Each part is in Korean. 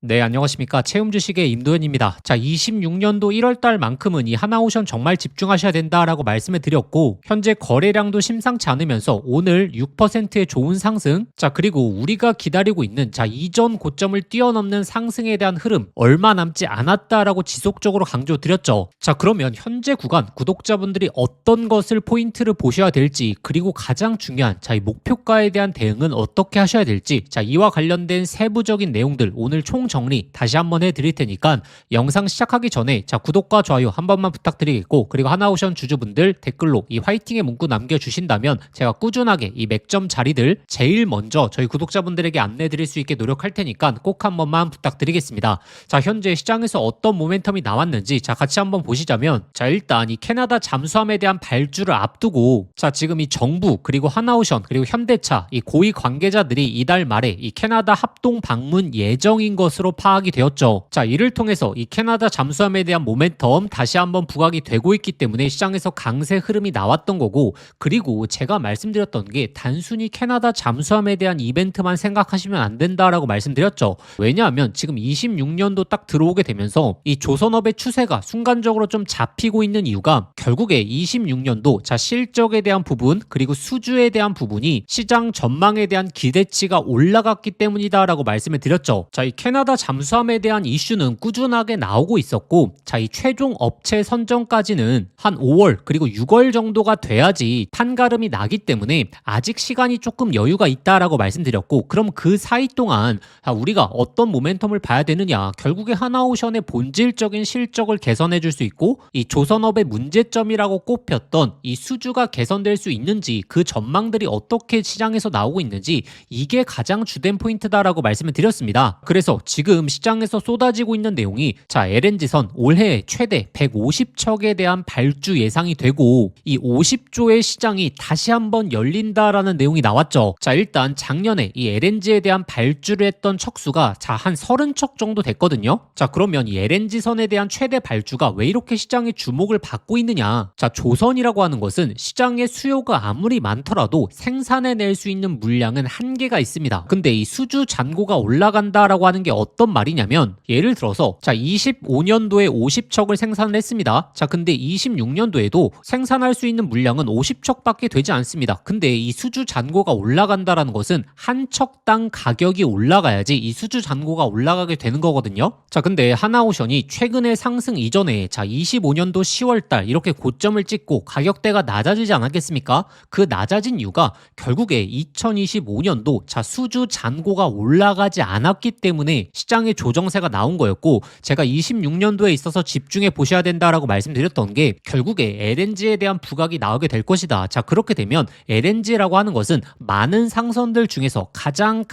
네, 안녕하십니까. 채움주식의 임도현입니다. 자, 26년도 1월달만큼은 이 하나오션 정말 집중하셔야 된다라고 말씀을 드렸고, 현재 거래량도 심상치 않으면서 오늘 6%의 좋은 상승, 자, 그리고 우리가 기다리고 있는 이전 고점을 뛰어넘는 상승에 대한 흐름 얼마 남지 않았다라고 지속적으로 강조드렸죠. 자, 그러면 현재 구간 구독자분들이 어떤 것을 포인트를 보셔야 될지, 그리고 가장 중요한 이 목표가에 대한 대응은 어떻게 하셔야 될지, 자, 이와 관련된 세부적인 내용들 오늘 총 정리 다시 한번 해드릴 테니까 영상 시작하기 전에 구독과 좋아요 한 번만 부탁드리겠고, 그리고 하나오션 주주분들 댓글로 이 화이팅의 문구 남겨주신다면 제가 꾸준하게 이 맥점 자리들 제일 먼저 저희 구독자분들에게 안내드릴 수 있게 노력할 테니까 꼭 한 번만 부탁드리겠습니다. 자, 현재 시장에서 어떤 모멘텀이 나왔는지 같이 한번 보시자면, 일단 이 캐나다 잠수함에 대한 발주를 앞두고 지금 이 정부 그리고 하나오션 그리고 현대차 이 고위 관계자들이 이달 말에 이 캐나다 합동 방문 예정인 것으로 파악이 되었죠. 자, 이를 통해서 이 캐나다 잠수함에 대한 모멘텀 다시 한번 부각이 되고 있기 때문에 시장에서 강세 흐름이 나왔던 거고, 그리고 제가 말씀드렸던 게 단순히 캐나다 잠수함에 대한 이벤트만 생각하시면 안 된다라고 말씀드렸죠. 왜냐하면 지금 26년도 딱 들어오게 되면서 이 조선업의 추세가 순간적으로 좀 잡히고 있는 이유가 결국에 26년도 실적에 대한 부분 그리고 수주에 대한 부분이 시장 전망에 대한 기대치가 올라갔기 때문이다라고 말씀을 드렸죠. 이 캐나다 잠수함에 대한 이슈는 꾸준하게 나오고 있었고, 이 최종 업체 선정까지는 한 5월 그리고 6월 정도가 돼야지 판가름이 나기 때문에 아직 시간이 조금 여유가 있다라고 말씀드렸고, 그럼 그 사이 동안 우리가 어떤 모멘텀을 봐야 되느냐, 결국에 하나오션의 본질적인 실적을 개선해 줄 수 있고 이 조선업의 문제점이라고 꼽혔던 이 수주가 개선될 수 있는지, 그 전망들이 어떻게 시장에서 나오고 있는지, 이게 가장 주된 포인트다라고 말씀을 드렸습니다. 그래서 지금 시장에서 쏟아지고 있는 내용이 LNG선 올해 최대 150척에 대한 발주 예상이 되고 이 50조의 시장이 다시 한번 열린다라는 내용이 나왔죠. 일단 작년에 이 LNG에 대한 발주를 했던 척수가 한 30척 정도 됐거든요. 그러면 이 LNG선에 대한 최대 발주가 왜 이렇게 시장의 주목을 받고 있느냐, 조선이라고 하는 것은 시장의 수요가 아무리 많더라도 생산해낼 수 있는 물량은 한계가 있습니다. 근데 이 수주 잔고가 올라간다라고 하는 게 어떤 말이냐면, 예를 들어서 25년도에 50척을 생산을 했습니다. 근데 26년도에도 생산할 수 있는 물량은 50척밖에 되지 않습니다. 근데 이 수주 잔고가 올라간다라는 것은 한 척당 가격이 올라가야지 이 수주 잔고가 올라가게 되는 거거든요. 근데 하나오션이 최근에 상승 이전에 25년도 10월달 이렇게 고점을 찍고 가격대가 낮아지지 않았겠습니까? 그 낮아진 이유가 결국에 2025년도 수주 잔고가 올라가지 않았기 때문에 시장의 조정세가 나온 거였고, 제가 26년도에 있어서 집중해 보셔야 된다라고 말씀드렸던 게 결국에 LNG에 대한 부각이 나오게 될 것이다. 그렇게 되면 LNG라고 하는 것은 많은 상선들 중에서 가장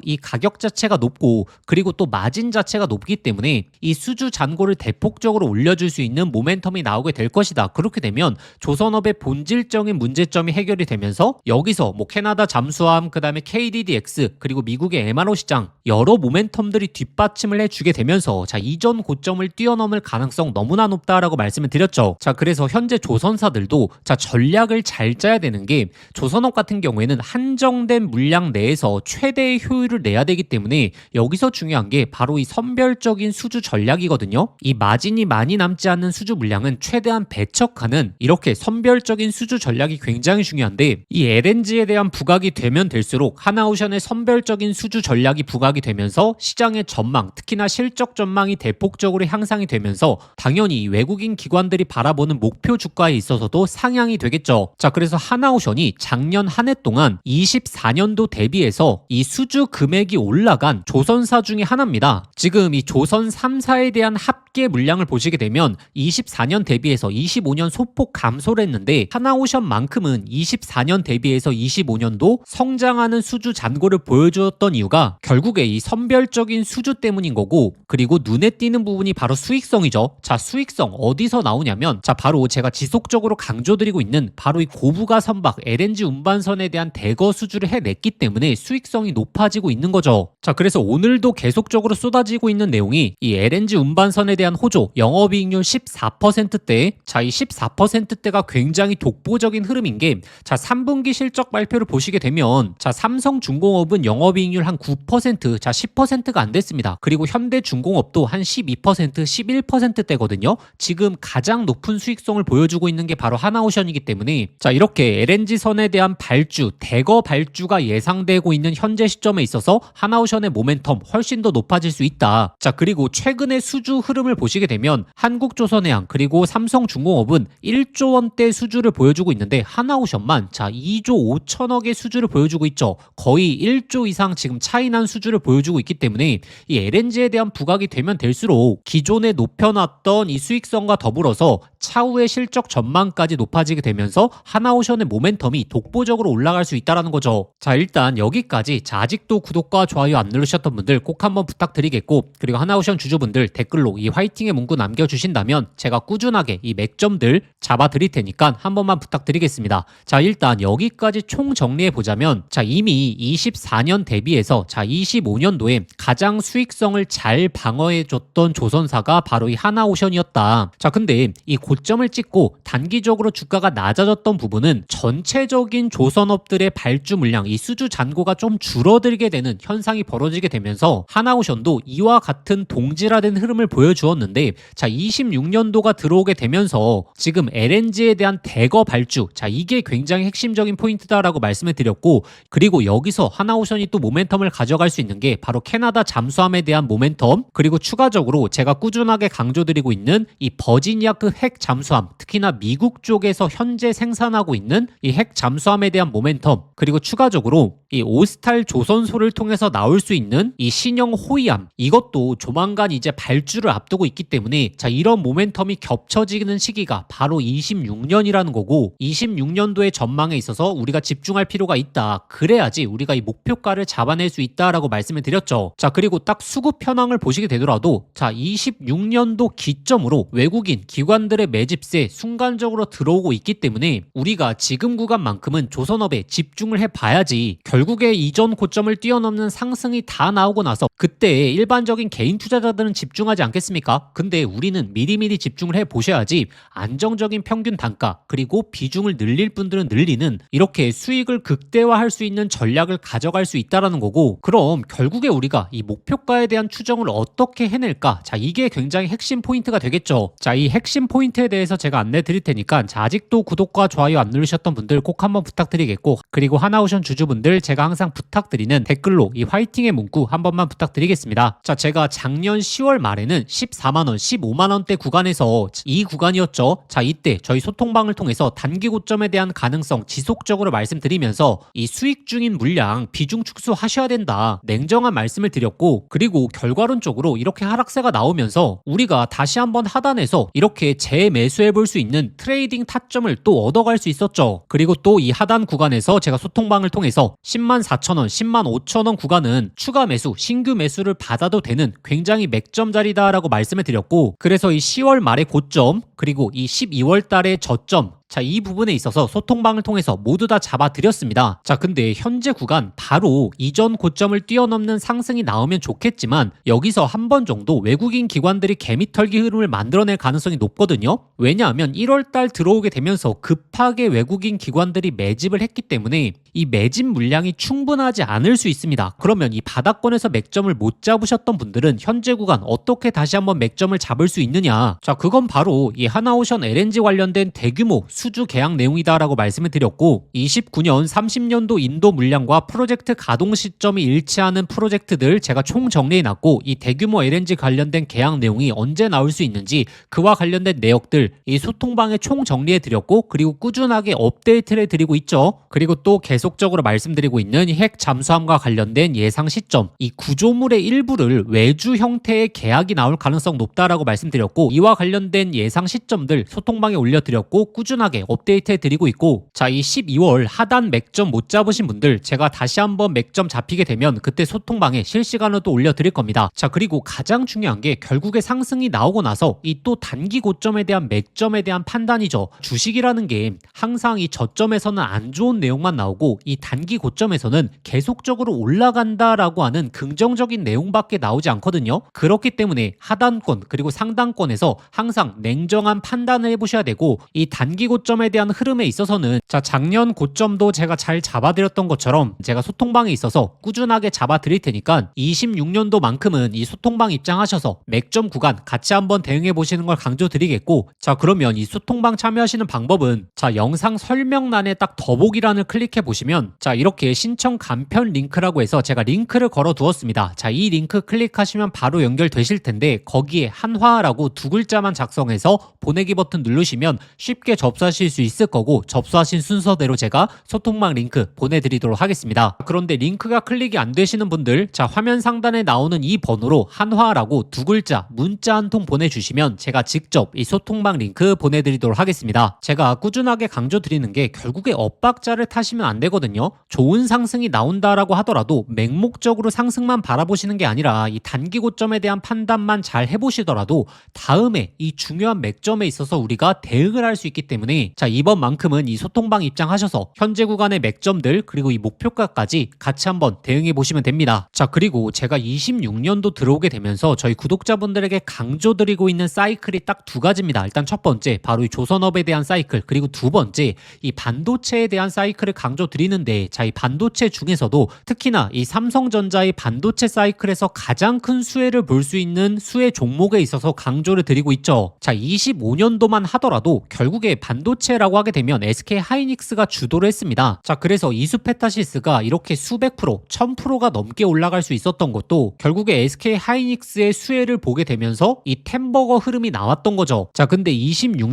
이 가격 자체가 높고 그리고 또 마진 자체가 높기 때문에 이 수주 잔고를 대폭적으로 올려줄 수 있는 모멘텀이 나오게 될 것이다. 그렇게 되면 조선업의 본질적인 문제점이 해결이 되면서 여기서 캐나다 잠수함, 그 다음에 KDDX 그리고 미국의 MRO 시장 여러 모멘텀들이 뒷받침을 해주게 되면서 이전 고점을 뛰어넘을 가능성 너무나 높다라고 말씀을 드렸죠. 그래서 현재 조선사들도 전략을 잘 짜야 되는 게, 조선업 같은 경우에는 한정된 물량 내에서 최대의 효율을 내야 되기 때문에 여기서 중요한 게 바로 이 선별적인 수주 전략이거든요. 이 마진이 많이 남지 않는 수주 물량은 최대한 배척하는 이렇게 선별적인 수주 전략이 굉장히 중요한데, 이 LNG에 대한 부각이 되면 될수록 하나오션의 선별적인 수주 전략이 부각이 되면서 시장의 전망, 특히나 실적 전망이 대폭적으로 향상이 되면서 당연히 외국인 기관들이 바라보는 목표 주가에 있어서도 상향이 되겠죠. 그래서 하나오션이 작년 한 해 동안 24년도 대비해서 이 수주 금액이 올라간 조선사 중에 하나입니다. 지금 이 조선 3사에 대한 합계 물량을 보시게 되면 24년 대비해서 25년 소폭 감소를 했는데, 하나오션만큼은 24년 대비해서 25년도 성장하는 수주 잔고를 보여주었던 이유가 결국에 이 선별적인 수주 때문인 거고, 그리고 눈에 띄는 부분이 바로 수익성이죠. 수익성 어디서 나오냐면, 바로 제가 지속적으로 강조드리고 있는 바로 이 고부가 선박 LNG 운반선에 대한 대거 수주를 해냈기 때문에 수익성이 높아지고 있는 거죠. 그래서 오늘도 계속적으로 쏟아지고 있는 내용이 이 LNG 운반선에 대한 호조, 영업이익률 14%대, 이 14%대가 굉장히 독보적인 흐름인 게, 3분기 실적 발표를 보시게 되면 삼성중공업은 영업이익률 한 9%, 10%가 안 안 됐습니다. 그리고 현대중공업도 한 12%, 11%대거든요. 지금 가장 높은 수익성을 보여주고 있는 게 바로 하나오션이기 때문에 자, 이렇게 LNG선에 대한 발주, 대거 발주가 예상되고 있는 현재 시점에 있어서 하나오션의 모멘텀 훨씬 더 높아질 수 있다. 자, 그리고 최근의 수주 흐름을 보시게 되면 한국조선해양 그리고 삼성중공업은 1조 원대 수주를 보여주고 있는데 하나오션만 자 2조 5천억의 수주를 보여주고 있죠. 거의 1조 이상 지금 차이난 수주를 보여주고 있기 때문에 이 LNG에 대한 부각이 되면 될수록 기존에 높여놨던 이 수익성과 더불어서 차후의 실적 전망까지 높아지게 되면서 하나오션의 모멘텀이 독보적으로 올라갈 수 있다는 거죠. 자, 일단 여기까지 자, 아직도 구독과 좋아요 안 누르셨던 분들 꼭 한번 부탁드리겠고, 그리고 하나오션 주주분들 댓글로 이 화이팅의 문구 남겨주신다면 제가 꾸준하게 이 맥점들 잡아드릴 테니까 한 번만 부탁드리겠습니다. 자, 일단 여기까지 총 정리해보자면 자, 이미 24년 대비해서 자 25년도에 가장 수익성을 잘 방어해줬던 조선사가 바로 이 하나오션이었다. 자, 근데 이 고점을 찍고 단기적으로 주가가 낮아졌던 부분은 전체적인 조선업들의 발주 물량, 이 수주 잔고가 좀 줄어들게 되는 현상이 벌어지게 되면서 하나오션도 이와 같은 동질화된 흐름을 보여주었는데 자 26년도가 들어오게 되면서 지금 LNG에 대한 대거 발주, 자 이게 굉장히 핵심적인 포인트다라고 말씀을 드렸고, 그리고 여기서 하나오션이 또 모멘텀을 가져갈 수 있는 게 바로 캐나다 잠수함에 대한 모멘텀, 그리고 추가적으로 제가 꾸준하게 강조드리고 있는 이 버지니아급 핵 잠수함, 특히나 미국 쪽에서 현재 생산하고 있는 이 핵 잠수함에 대한 모멘텀, 그리고 추가적으로 이 오스탈 조선소를 통해서 나올 수 있는 이 신형 호위함, 이것도 조만간 이제 발주를 앞두고 있기 때문에 자 이런 모멘텀이 겹쳐지는 시기가 바로 26년이라는 거고, 26년도의 전망에 있어서 우리가 집중할 필요가 있다. 그래야지 우리가 이 목표가를 잡아낼 수 있다라고 말씀을 드렸죠. 자, 그리고 딱 수급 현황을 보시게 되더라도 자 26년도 기점으로 외국인 기관들의 매집세 순간적으로 들어오고 있기 때문에 우리가 지금 구간만큼은 조선업에 집중을 해봐야지 결국에 이전 고점을 뛰어넘는 상승이 다 나오고 나서 그때 일반적인 개인 투자자들은 집중하지 않겠습니까? 근데 우리는 미리미리 집중을 해보셔야지 안정적인 평균 단가 그리고 비중을 늘릴 분들은 늘리는 이렇게 수익을 극대화할 수 있는 전략을 가져갈 수 있다는 거고, 그럼 결국에 우리가 이 목표가에 대한 추정을 어떻게 해낼까? 자, 이게 굉장히 핵심 포인트가 되겠죠. 자, 이 핵심 포인트에 대해서 제가 안내 드릴 테니까 자, 아직도 구독과 좋아요 안 누르셨던 분들 꼭 한번 부탁드리겠고, 그리고 하나오션 주주분들 제가 항상 부탁드리는 댓글로 이 화이팅의 문구 한 번만 부탁드리겠습니다. 자, 제가 작년 10월 말에는 14만원, 15만원대 구간에서 이 구간이었죠. 자, 이때 저희 소통방을 통해서 단기 고점에 대한 가능성 지속적으로 말씀드리면서 이 수익 중인 물량 비중 축소하셔야 된다, 냉정한 말씀을 드렸고, 그리고 결과론적으로 이렇게 하락세가 나오면서 우리가 다시 한번 하단에서 이렇게 재매수해 볼 수 있는 트레이딩 타점을 또 얻어갈 수 있었죠. 그리고 또 이 하단 구간에서 제가 소통방을 통해서 10만 4천원, 10만 5천원 구간은 추가 매수, 신규 매수를 받아도 되는 굉장히 맥점 자리다라고 말씀을 드렸고, 그래서 이 10월 말의 고점 그리고 이 12월 달의 저점, 자, 이 부분에 있어서 소통방을 통해서 모두 다 잡아드렸습니다. 자, 근데 현재 구간 바로 이전 고점을 뛰어넘는 상승이 나오면 좋겠지만 여기서 한 번 정도 외국인 기관들이 개미털기 흐름을 만들어낼 가능성이 높거든요. 왜냐하면 1월달 들어오게 되면서 급하게 외국인 기관들이 매집을 했기 때문에 이 매집 물량이 충분하지 않을 수 있습니다. 그러면 이 바닥권에서 맥점을 못 잡으셨던 분들은 현재 구간 어떻게 다시 한번 맥점을 잡을 수 있느냐? 자, 그건 바로 이 하나오션 LNG 관련된 대규모 수주 계약 내용이다라고 말씀을 드렸고, 29년 30년도 인도 물량과 프로젝트 가동 시점이 일치하는 프로젝트들 제가 총 정리해놨고, 이 대규모 LNG 관련된 계약 내용이 언제 나올 수 있는지 그와 관련된 내역들 이 소통방에 총 정리해드렸고, 그리고 꾸준하게 업데이트를 드리고 있죠. 그리고 또 계속적으로 말씀드리고 있는 핵 잠수함과 관련된 예상 시점, 이 구조물의 일부를 외주 형태의 계약이 나올 가능성 높다라고 말씀드렸고, 이와 관련된 예상 시점들 소통방에 올려드렸고 꾸준하게 업데이트 해드리고 있고, 자, 이 12월 하단 맥점 못 잡으신 분들 제가 다시 한번 맥점 잡히게 되면 그때 소통방에 실시간으로 또 올려드릴 겁니다. 자, 그리고 가장 중요한 게 결국에 상승이 나오고 나서 이 또 단기 고점에 대한 맥점에 대한 판단이죠. 주식이라는 게 항상 이 저점에서는 안 좋은 내용만 나오고 이 단기 고점에서는 계속적으로 올라간다라고 하는 긍정적인 내용밖에 나오지 않거든요. 그렇기 때문에 하단권 그리고 상단권에서 항상 냉정한 판단을 해보셔야 되고, 이 단기 고점 고점에 대한 흐름에 있어서는 자 작년 고점도 제가 잘 잡아드렸던 것처럼 제가 소통방에 있어서 꾸준하게 잡아드릴 테니까 26년도만큼은 이 소통방 입장하셔서 맥점 구간 같이 한번 대응해 보시는 걸 강조드리겠고, 자 그러면 이 소통방 참여하시는 방법은 자 영상 설명란에 딱 더보기란을 클릭해 보시면 자 이렇게 신청 간편 링크라고 해서 제가 링크를 걸어 두었습니다. 자 이 링크 클릭하시면 바로 연결되실 텐데 거기에 한화라고 두 글자만 작성해서 보내기 버튼 누르시면 쉽게 접수하실 수 있을 거고, 접수하신 순서대로 제가 소통방 링크 보내드리도록 하겠습니다. 그런데 링크가 클릭이 안 되시는 분들 자 화면 상단에 나오는 이 번호로 한화라고 두 글자 문자 한 통 보내주시면 제가 직접 이 소통방 링크 보내드리도록 하겠습니다. 제가 꾸준하게 강조드리는 게 결국에 엇박자를 타시면 안 되거든요. 좋은 상승이 나온다라고 하더라도 맹목적으로 상승만 바라보시는 게 아니라 이 단기 고점에 대한 판단만 잘 해보시더라도 다음에 이 중요한 맥점에 있어서 우리가 대응을 할 수 있기 때문에 자 이번만큼은 이 소통방 입장하셔서 현재 구간의 맥점들 그리고 이 목표가까지 같이 한번 대응해 보시면 됩니다. 자 그리고 제가 26년도 들어오게 되면서 저희 구독자분들에게 강조드리고 있는 사이클이 딱 두 가지입니다. 일단 첫 번째 바로 이 조선업에 대한 사이클, 그리고 두 번째 이 반도체에 대한 사이클을 강조드리는데 자 이 반도체 중에서도 특히나 이 삼성전자의 반도체 사이클에서 가장 큰 수혜를 볼 수 있는 수혜 종목에 있어서 강조를 드리고 있죠. 자 25년도만 하더라도 결국에 반도체라고 하게 되면 SK 하이닉스가 주도를 했습니다. 자 그래서 이수페타시스가 이렇게 수백 프로, 1000%가 넘게 올라갈 수 있었던 것도 결국에 SK 하이닉스의 수혜를 보게 되면서 이 템버거 흐름이 나왔던 거죠. 자 근데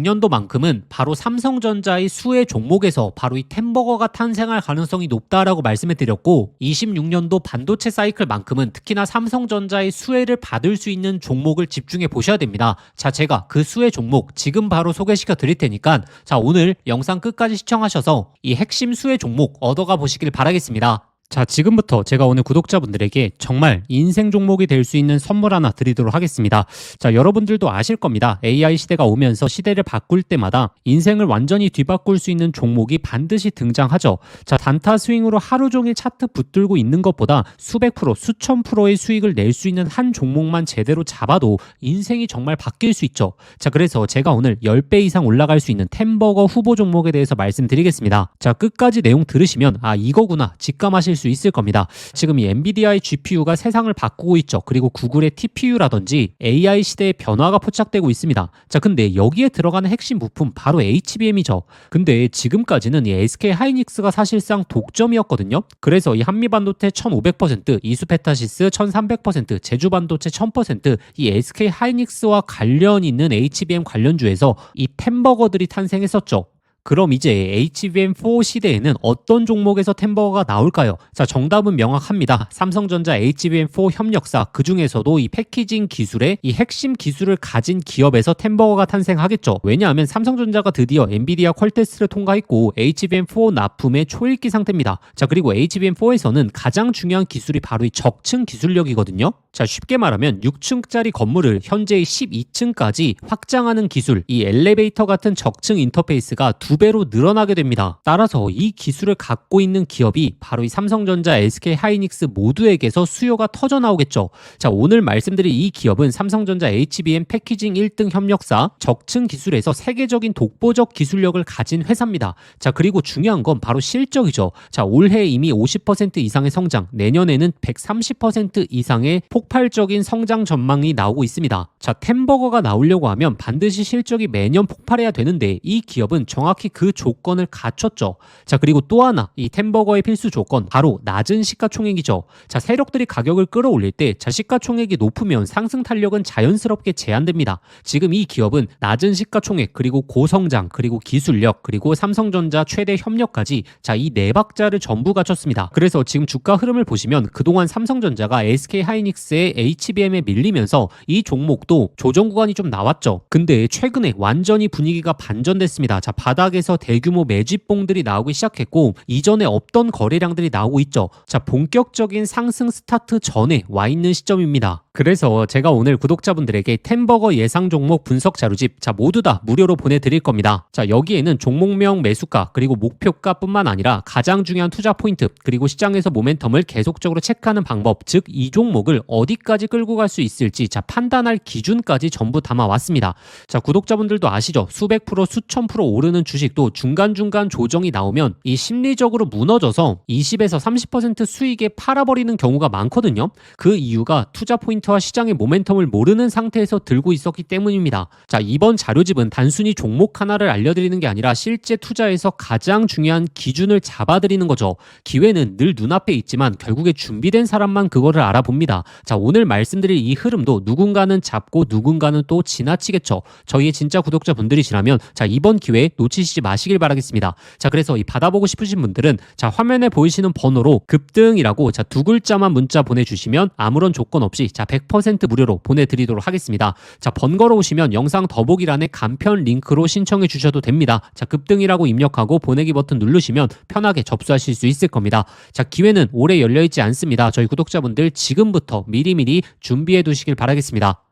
26년도만큼은 바로 삼성전자의 수혜 종목에서 바로 이 템버거가 탄생할 가능성이 높다라고 말씀을 드렸고, 26년도 반도체 사이클만큼은 특히나 삼성전자의 수혜를 받을 수 있는 종목을 집중해 보셔야 됩니다. 자 제가 그 수혜 종목 지금 바로 소개시켜 드릴 테니까 자 오늘 영상 끝까지 시청하셔서 이 핵심 수혜 종목 얻어가 보시길 바라겠습니다. 자 지금부터 제가 오늘 구독자분들에게 정말 인생 종목이 될 수 있는 선물 하나 드리도록 하겠습니다. 자 여러분들도 아실 겁니다. AI 시대가 오면서 시대를 바꿀 때마다 인생을 완전히 뒤바꿀 수 있는 종목이 반드시 등장하죠. 자 단타 스윙으로 하루 종일 차트 붙들고 있는 것보다 수백 프로, 수천 프로의 수익을 낼 수 있는 한 종목만 제대로 잡아도 인생이 정말 바뀔 수 있죠. 자 그래서 제가 오늘 10배 이상 올라갈 수 있는 템버거 후보 종목에 대해서 말씀드리겠습니다. 자 끝까지 내용 들으시면 아 이거구나 직감하실 수 있을 겁니다. 지금 이 엔비디아의 GPU가 세상을 바꾸고 있죠. 그리고 구글의 TPU라든지 AI 시대의 변화가 포착되고 있습니다. 자 근데 여기에 들어가는 핵심 부품 바로 HBM이죠. 근데 지금까지는 이 SK 하이닉스가 사실상 독점이었거든요. 그래서 이 한미반도체 1500%, 이수페타시스 1300%, 제주반도체 1000%, 이 SK 하이닉스와 관련 있는 HBM 관련주에서 이 템버거들이 탄생했었죠. 그럼 이제 HBM4 시대에는 어떤 종목에서 템버거가 나올까요? 자, 정답은 명확합니다. 삼성전자 HBM4 협력사, 그 중에서도 이 패키징 기술의 이 핵심 기술을 가진 기업에서 템버거가 탄생하겠죠. 왜냐하면 삼성전자가 드디어 엔비디아 퀄 테스트를 통과했고 HBM4 납품의 초읽기 상태입니다. 자, 그리고 HBM4에서는 가장 중요한 기술이 바로 이 적층 기술력이거든요. 자, 쉽게 말하면 6층짜리 건물을 현재의 12층까지 확장하는 기술, 이 엘리베이터 같은 적층 인터페이스가 2배로 늘어나게 됩니다. 따라서 이 기술을 갖고 있는 기업이 바로 이 삼성전자, SK 하이닉스 모두에게서 수요가 터져 나오겠죠. 자, 오늘 말씀드린 이 기업은 삼성전자 HBM 패키징 1등 협력사, 적층 기술에서 세계적인 독보적 기술력을 가진 회사입니다. 자, 그리고 중요한 건 바로 실적이죠. 자, 올해 이미 50% 이상의 성장, 내년에는 130% 이상의 폭발적인 성장 전망이 나오고 있습니다. 자, 템버거가 나오려고 하면 반드시 실적이 매년 폭발해야 되는데 이 기업은 정확히 그 조건을 갖췄죠. 자, 그리고 또 하나 이 템버거의 필수 조건 바로 낮은 시가총액이죠. 자, 세력들이 가격을 끌어올릴 때 자, 시가총액이 높으면 상승 탄력은 자연스럽게 제한됩니다. 지금 이 기업은 낮은 시가총액 그리고 고성장 그리고 기술력 그리고 삼성전자 최대 협력까지 자, 이 네 박자를 전부 갖췄습니다. 그래서 지금 주가 흐름을 보시면 그동안 삼성전자가 SK 하이닉스의 HBM에 밀리면서 이 종목도 조정 구간이 좀 나왔죠. 근데 최근에 완전히 분위기가 반전됐습니다. 자, 바닥에서 대규모 매집봉들이 나오기 시작했고 이전에 없던 거래량들이 나오고 있죠. 자, 본격적인 상승 스타트 전에 와 있는 시점입니다. 그래서 제가 오늘 구독자분들에게 템버거 예상 종목 분석 자료집 자, 모두 다 무료로 보내드릴 겁니다. 자, 여기에는 종목명 매수가 그리고 목표가뿐만 아니라 가장 중요한 투자 포인트 그리고 시장에서 모멘텀을 계속적으로 체크하는 방법, 즉 이 종목을 어디까지 끌고 갈 수 있을지 자, 판단할 기준 기준까지 전부 담아왔습니다. 자, 구독자분들도 아시죠? 수백 프로, 수천 프로 오르는 주식도 중간중간 조정이 나오면 이 심리적으로 무너져서 20에서 30% 수익에 팔아버리는 경우가 많거든요. 그 이유가 투자 포인트와 시장의 모멘텀을 모르는 상태에서 들고 있었기 때문입니다. 자, 이번 자료집은 단순히 종목 하나를 알려드리는 게 아니라 실제 투자에서 가장 중요한 기준을 잡아드리는 거죠. 기회는 늘 눈앞에 있지만 결국에 준비된 사람만 그거를 알아봅니다. 자, 오늘 말씀드릴 이 흐름도 누군가는 잡고 누군가는 또 지나치겠죠. 저희의 진짜 구독자분들이시라면 자, 이번 기회에 놓치시지 마시길 바라겠습니다. 자, 그래서 이 받아보고 싶으신 분들은 자, 화면에 보이시는 번호로 급등이라고 자, 두 글자만 문자 보내주시면 아무런 조건 없이 자, 100% 무료로 보내드리도록 하겠습니다. 자, 번거로우시면 영상 더보기란에 간편 링크로 신청해 주셔도 됩니다. 자, 급등이라고 입력하고 보내기 버튼 누르시면 편하게 접수하실 수 있을 겁니다. 자, 기회는 오래 열려있지 않습니다. 저희 구독자분들 지금부터 미리미리 준비해 두시길 바라겠습니다.